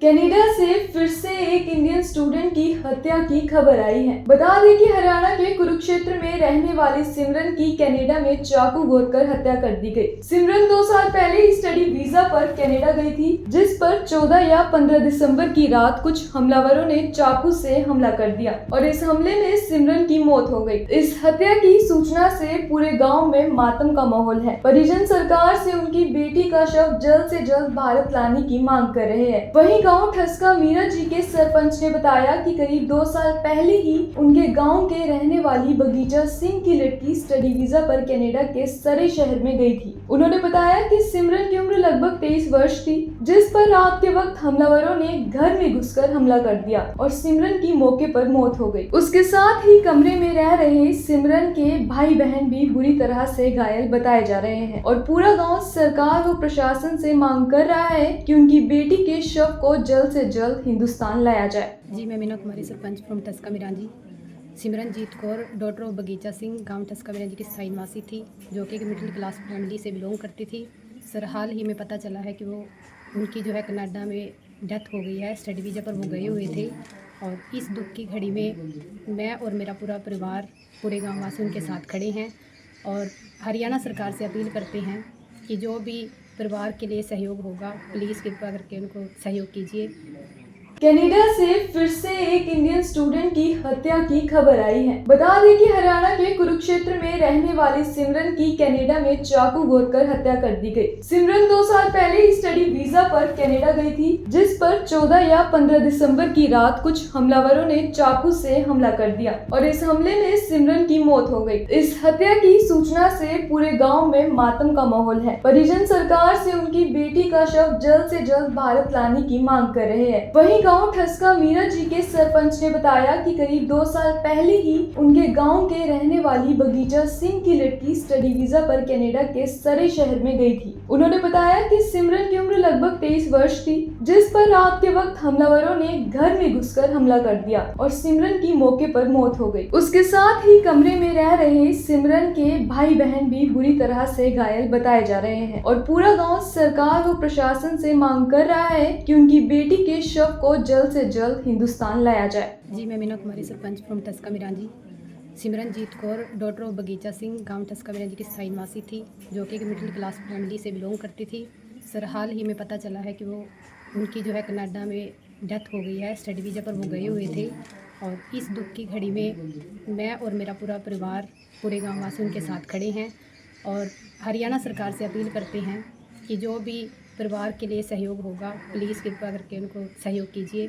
Canada से फिर से एक इंडियन स्टूडेंट की हत्या की खबर आई है। बता दें कि हरियाणा के कुरुक्षेत्र में रहने वाली सिमरन की कनाडा में चाकू घोंपकर हत्या कर दी गई। सिमरन 2 साल पहले ही स्टडी वीजा पर कनाडा गई थी, जिस पर 14 या 15 दिसंबर की रात कुछ हमलावरों ने चाकू से हमला कर दिया और इस हमले में सिमरन की मौत हो गई। इस हत्या की सूचना से पूरे गाँव में मातम का माहौल है। परिजन सरकार से उनकी बेटी का शव जल्द से जल्द भारत लाने की मांग कर रहे हैं। वहीं गांव ठस्का मीरा जी के सरपंच ने बताया कि करीब 2 साल पहले ही उनके गांव के रहने वाली बगीचा सिंह की लड़की स्टडी वीजा पर कनाडा के सरे शहर में गई थी। उन्होंने बताया कि सिमरन की उम्र लगभग 23 वर्ष थी, जिस पर रात के वक्त हमलावरों ने घर में घुसकर हमला कर दिया और सिमरन की मौके पर मौत हो गई। उसके साथ ही कमरे में रह रहे सिमरन के भाई बहन भी बुरी तरह से घायल बताए जा रहे हैं और पूरा गाँव सरकार व प्रशासन से मांग कर रहा है कि उनकी बेटी के शव को जल्द से जल्द हिंदुस्तान लाया जाए। जी, मैं Meena Kumari, sarpanch from Thaska Miranji. Simranjeet Kaur, daughter of Bagicha Singh, गांव ठस्का मिरांजी की स्थायी निवासी थी, जो कि एक मिडिल क्लास फैमिली से बिलोंग करती थी। सर, हाल ही में पता चला है कि वो उनकी जो है कनाडा में डेथ हो गई है। स्टडी वीज़ा पर वो गए हुए थे और इस दुख की घड़ी में मैं और मेरा पूरा परिवार, पूरे गाँव वासी उनके साथ खड़े हैं और हरियाणा सरकार से अपील करते हैं कि जो भी परिवार के लिए सहयोग होगा, प्लीज़ कृपा करके उनको सहयोग कीजिए। कनाडा से फिर से एक इंडियन स्टूडेंट की हत्या की खबर आई है। बता दें कि हरियाणा के कुरुक्षेत्र में रहने वाली सिमरन की कनाडा में चाकू घोंपकर हत्या कर दी गई। सिमरन 2 साल पहले ही स्टडी वीजा पर कनाडा गई थी, जिस पर 14 या 15 दिसंबर की रात कुछ हमलावरों ने चाकू से हमला कर दिया और इस हमले में सिमरन की मौत हो गई। इस हत्या की सूचना से पूरे गाँव में मातम का माहौल है। परिजन सरकार से उनकी बेटी का शव जल्द से जल्द भारत लाने की मांग कर रहे हैं। वहीं गांव ठस्का मीरा जी के सरपंच ने बताया कि करीब 2 साल पहले ही उनके गांव के रहने वाली बगीचा सिंह की लड़की स्टडी वीजा पर कनाडा के सरे शहर में गई थी। उन्होंने बताया कि सिमरन की उम्र लगभग 23 वर्ष थी, जिस पर रात के वक्त हमलावरों ने घर में घुसकर हमला कर दिया और सिमरन की मौके पर मौत हो गई। उसके साथ ही कमरे में रह रहे सिमरन के भाई बहन भी बुरी तरह से घायल बताए जा रहे हैं और पूरा गाँव सरकार व प्रशासन से मांग कर रहा है कि उनकी बेटी के शव को जल्द से जल्द हिंदुस्तान लाया जाए। जी, मैं Meena Kumari, sarpanch from Thaska Miranji. Simranjeet Kaur, daughter of Bagicha Singh, गांव ठस्का मिरांजी की स्थायी निवासी थी, जो कि एक मिडिल क्लास फैमिली से बिलोंग करती थी। सर, हाल ही में पता चला है कि वो उनकी जो है कनाडा में डेथ हो गई है। स्टडी वीज़ा पर वो गए हुए थे और इस दुख की घड़ी में मैं और मेरा पूरा परिवार, पूरे गाँव वासी उनके साथ खड़े हैं और हरियाणा सरकार से अपील करते हैं कि जो भी परिवार के लिए सहयोग होगा, प्लीज़ कृपा करके उनको सहयोग कीजिए।